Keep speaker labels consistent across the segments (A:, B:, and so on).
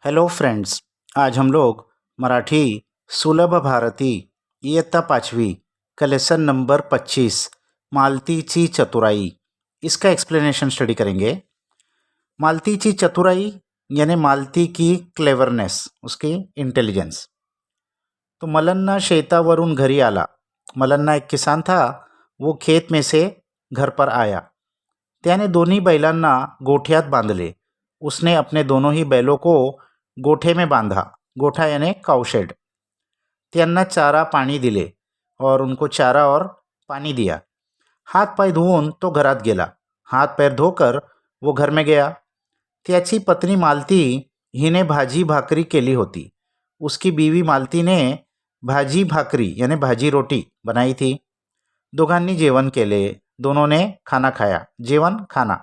A: Hello friends. आज हम लोग मराठी सुलभ भारती इयत्ता 5वी का लेसन नंबर 25 मालतीची चतुराई इसका एक्सप्लेनेशन स्टडी करेंगे। मालतीची चतुराई यानी मालती की क्लेवरनेस, उसकी इंटेलिजेंस। तो मलन्ना शेतावरून घरी आला। मलन्ना एक किसान था। वो खेत में से घर पर आया। त्याने दोन्ही बैलांना गोठ्यात बांधले। उसने अपने दोनों ही बैलों को गोठे में बांधा। गोठा यानी काउशेड। त्यांना चारा पाणी दिले और उनको चारा और पानी दिया। हाथ पाय धुवून तो घरात गेला। हाथ पैर धोकर वो घर में गया। त्याची पत्नी मालती हिने भाजी भाकरी केली होती। उसकी बीवी मालती ने भाजी भाकरी यानी भाजी रोटी बनाई थी। दोघांनी जेवण केले। दोनों ने खाना खाया। जेवण खाना।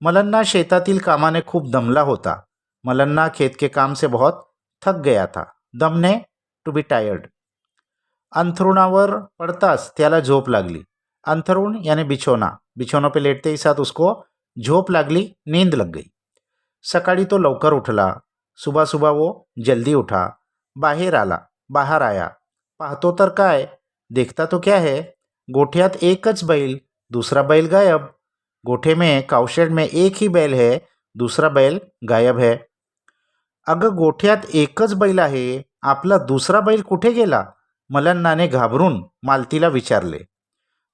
A: मलन्ना शेतातील कामाने खूप दमला होता। मलन्ना खेत के काम से बहुत थक गया था। दमने टू बी टायर्ड। अंथरुणावर पडताच त्याला झोप लागली। अंथरुण यानी बिछोना। बिछोनों पे लेटते ही साथ उसको झोप लागली, नींद लग गई। सकाळी तो लवकर उठला। सुबह सुबह वो जल्दी उठा। बाहर आया। पाहतो तर काय, देखता तो क्या है, गोठ्यात एकच बैल, दूसरा बैल गायब। गोठे में काउशेड में एक ही बैल है, दूसरा बैल गायब है। अगं, गोठ्यात एकच बैल आहे, आपला दूसरा बैल कुठे गेला? मलन्नाने घाबरून मालतीला विचारले।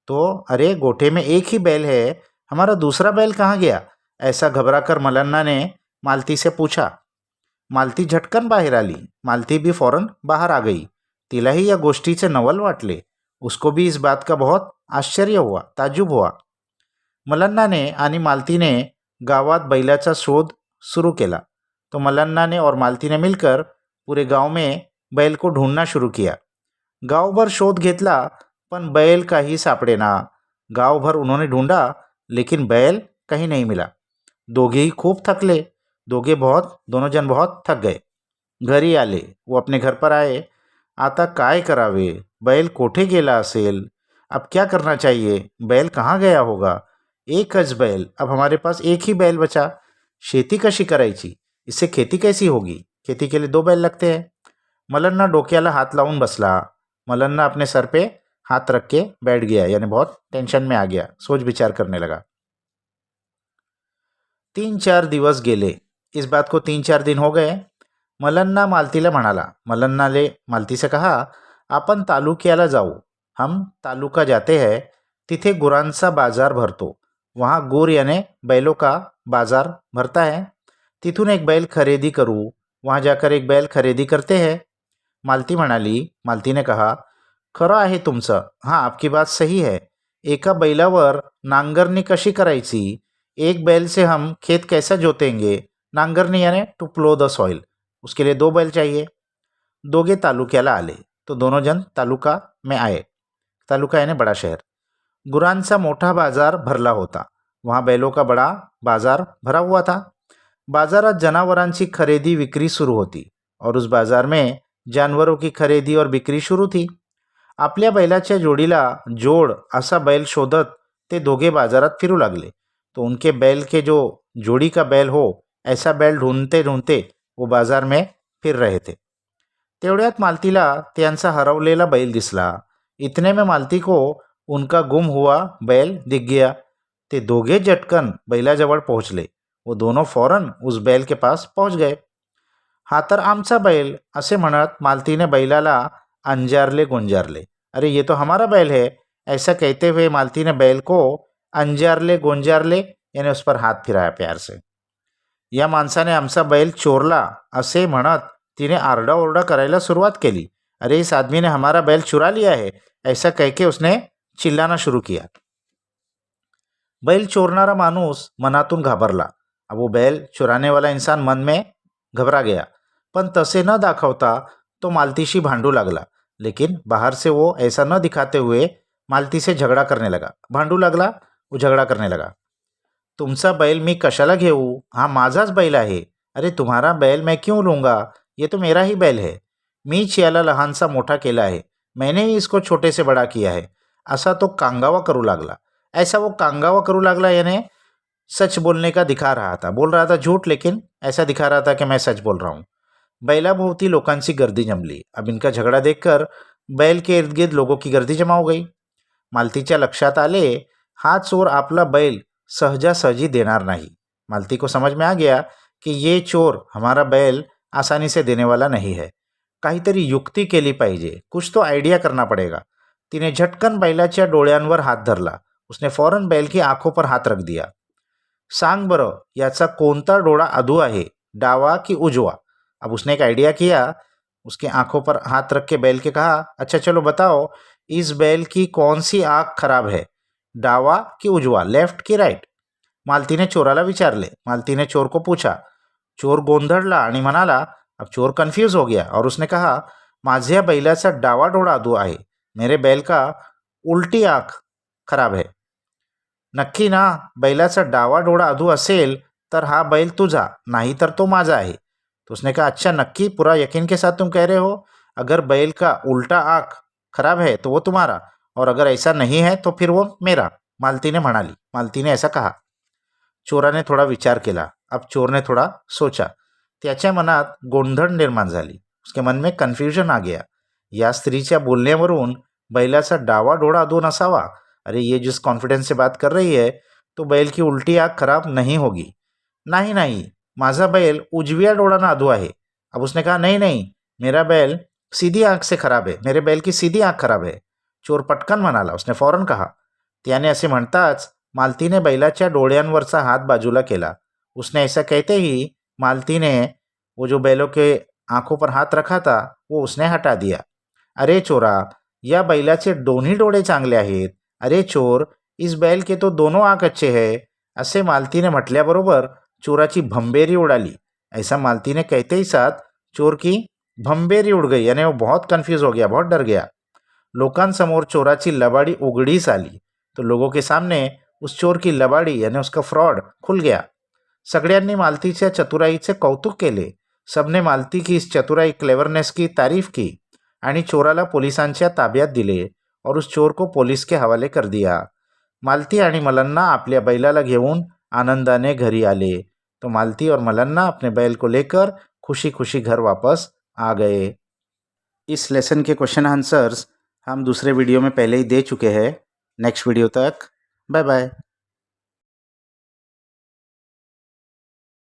A: तो अरे, गोठे में एक ही बैल है, हमारा दूसरा बैल कहाँ गया? ऐसा घबराकर मलन्ना ने मालती से पूछा। मालती झटकन बाहेर आली। मालती भी फौरन बाहर आ गई। तिलाही या गोष्टीचे नवल वाटले। उसको भी इस बात का बहुत आश्चर्य हुआ, ताज्जुब हुआ। मलन्नाने आणि मालतीने गावात बैलाचा शोध शुरू केला। तो मलन्ना ने और मालती ने मिलकर पूरे गांव में बैल को ढूंढना शुरू किया। गांवभर शोध घेतला, पण बैल काही सापडेना। गांवभर उन्होंने ढूंढा, लेकिन बैल कहीं नहीं मिला। दोघेही खूप थकले। दोनों जन बहुत थक गए। घरी आले। वो अपने घर पर आए। आता काय करावे? बैल कोठे गेला असेल? अब क्या करना चाहिए? बैल कहाँ गया होगा? एकच बैल, अब हमारे पास एक ही बैल बचा। शेती कशी करायची? इससे खेती कैसी होगी? खेती के लिए दो बैल लगते हैं। मलन्ना डोक्याला हाथ लावून बसला। मलन्ना अपने सर पे हाथ रख के बैठ गया, यानी बहुत टेंशन में आ गया, सोच विचार करने लगा। 3-4 दिवस गेले। इस बात को 3-4 दिन हो गए। मलन्ना मालतीला म्हणाला। मलन्नाने मालती से कहा, आपण तालुक्याला जाऊ। हम तालुका जाते हैं। तिथे गुरांचा बाजार भरतो। वहाँ गुर यानी बैलों का बाजार भरता है। तिथून एक बैल खरेदी करू। वहाँ जाकर एक बैल खरेदी करते हैं। मालती म्हणाली। मालतीने कहा, खरं आहे तुमचं, हां, आपकी बात सही है। एका बैलावर नांगरणी कशी करायची? एक बैल से हम खेत कैसा जोतेंगे? नांगरणी यानी टू प्लो द सॉइल, उसके लिए दो बैल चाहिए। दोघे तालुक्याला आले। तो दोनों जन तालुका में आए। तालुका यानी बड़ा शहर। गुरांचा मोठा बाजार भरला होता। वहाँ बैलों का बड़ा बाजार भरा हुआ था। बाजारात जनावरांची खरेदी विक्री सुरू होती और उस बाजार में जानवरों की खरेदी और बिक्री शुरू थी। आपल्या बैलाच्या जोडीला जोड असा बैल शोधत ते दोघे बाजारात फिरू लागले। तो उनके बैल के जो जोड़ी का बैल हो ऐसा बैल ढूंढते ढूंढते वो बाजार में फिर रहे थे। तेवढ्यात मालतीला त्यांचा हरवलेला बैल दिसला। इतने में मालती को उनका गुम हुआ बैल दिख गया। ते दोघे झटकन बैलाजवळ पोहोचले। वो दोनों फौरन उस बैल के पास पहुंच गए। हा तर आमचा बैल, असे म्हणत मालतीने बैलाला अंजारले गोंजारले। अरे, ये तो हमारा बैल है, ऐसा कहते हुए मालती ने बैल को अंजारले गोंजारले यानी उस पर हाथ फिराया प्यार से। या माणसाने आमचा बैल चोरला असे म्हणत तिने आरडाओरडा करायला सुरुवात केली। अरे, इस आदमी ने हमारा बैल चुरा लिया है, ऐसा कह के उसने चिल्लाना शुरू किया। बैल चोरणारा माणूस मनातून घाबरला। अब वो बैल चुराने वाला इंसान मन में घबरा गया, पण तसे न दाखवता तो मालतीशी भांडू लागला। लेकिन बाहर से वो ऐसा न दिखाते हुए मालती से झगड़ा करने लगा। भांडू लागला, वो झगड़ा करने लगा। तुमचा बैल मी कशाला घेऊ? हा माझाच बैल आहे। अरे, तुम्हारा बैल मैं क्यों लूँगा? ये तो मेरा ही बैल है। मीच याला लहानसा मोठा केला आहे। मैंने ही इसको छोटे से बड़ा किया है। असा तो कांगावा करू लागला। ऐसा वो कांगावा करू लागला यानी सच बोलने का दिखा रहा था, बोल रहा था झूठ, लेकिन ऐसा दिखा रहा था कि मैं सच बोल रहा हूँ. बैलाभोवती लोकांची गर्दी जमली. अब इनका झगडा देखकर बैल के इर्द गिर्द लोगों की गर्दी जमा हो गई. मालतीच्या लक्षात आले, हा चोर आपला बैल सहजासहजी देणार नाही. मालती को समझ में आ गया कि ये चोर हमारा बैल आसानी से देने वाला नहीं है. काहीतरी युक्ती केली पाहिजे, कुछ तो आयडिया करना पड़ेगा. तिने झटकन बैलाच्या डोळ्यांवर हात धरला. उसने फौरन बैल की आंखों पर हाथ रख दिया. सांग बरं, याचा कोणता डोळा अधू आहे, डावा की उजवा? अब उसने एक आइडिया किया. उसके आंखों पर हाथ रख के बैल के कहा, अच्छा चलो बताओ, इस बैल की कौन सी आंख खराब है, डावा की उजवा, लेफ्ट की राइट? मालतीने चोराला विचारले. मालतीने चोर को पूछा. चोर गोंधळला आणि म्हणाला. अब चोर कन्फ्यूज हो गया और उसने कहा, माझ्या बैलाचा डावा डोळा अधू आहे, मेरे बैल का उलटी आंख खराब है. नक्की ना? बैलाचा डावा डोळा अधू असेल तर हा बैल तुझा, नाही तर तो माझा आहे. तो उसने कहा, अच्छा नक्की, पूरा यकीन के साथ तुम कह रहे हो? अगर बैल का उल्टा आंख खराब है तो वो तुम्हारा, और अगर ऐसा नहीं है तो फिर वो मेरा, मालतीने म्हणाली. मालतीने ऐसा कहा. चोराने थोडा विचार केला. अब चोरने थोडा सोचा. त्याच्या मनात गोंधळ निर्माण झाली. उसके मन में कन्फ्यूजन आ गया. या स्त्रीच्या बोलण्यावरून बैलाचा डावा डोळा अधून असावा. अरे ये जिस कॉन्फिडेंस से बात कर रही है तो बैल की उल्टी आंख खराब नहीं होगी. नहीं नहीं, माझा बैल उजव्या डोळानं अधू आहे. अब उसने कहा, नहीं नहीं, मेरा बैल सीधी आंख से खराब है, मेरे बैल की सीधी आंख खराब है. चोर पटकन म्हणाला. उसने फौरन कहा. त्याने असे म्हणताच मालतीने बैलाच्या डोळ्यांवरचा हात बाजूला केला. उसने ऐसा कहते ही मालती ने वो जो बैलों के आंखों पर हाथ रखा था वो उसने हटा दिया. अरे चोरा, या बैलाचे दोन्ही डोळे चांगले आहेत. अरे चोर, इस बैल के तो दोनों आंख अच्छे है. असे मालतीने म्हटल्याबरोबर चोराची भंबेरी उडाली. ऐसा मालतीने कहते ही साथ चोर की भंबेरी उड़ गई, यानी वो बहुत कन्फ्यूज हो गया, बहुत डर गया. लोकांसमोर चोराची लबाडी उघडीस आली. तो लोगों के सामने उस चोर की लबाडी यानी उसका फ्रॉड खुल गया. सगळ्यांनी मालतीच्या चतुराईचे कौतुक केले. सबने मालती की इस चतुराई, क्लेवरनेस की तारीफ की आणि चोराला पोलिसांच्या ताब्यात दिले और उस चोर को पुलिस के हवाले कर दिया. मालती आणि मलन्ना आपल्या बैलाला घेऊन आनंदाने घरी आले. तो मालती और मलन्ना अपने बैल को लेकर खुशी खुशी घर वापस आ गए. इस लेसन के क्वेश्चन आंसर्स हम दूसरे वीडियो में पहले ही दे चुके हैं. नेक्स्ट वीडियो तक बाय बाय.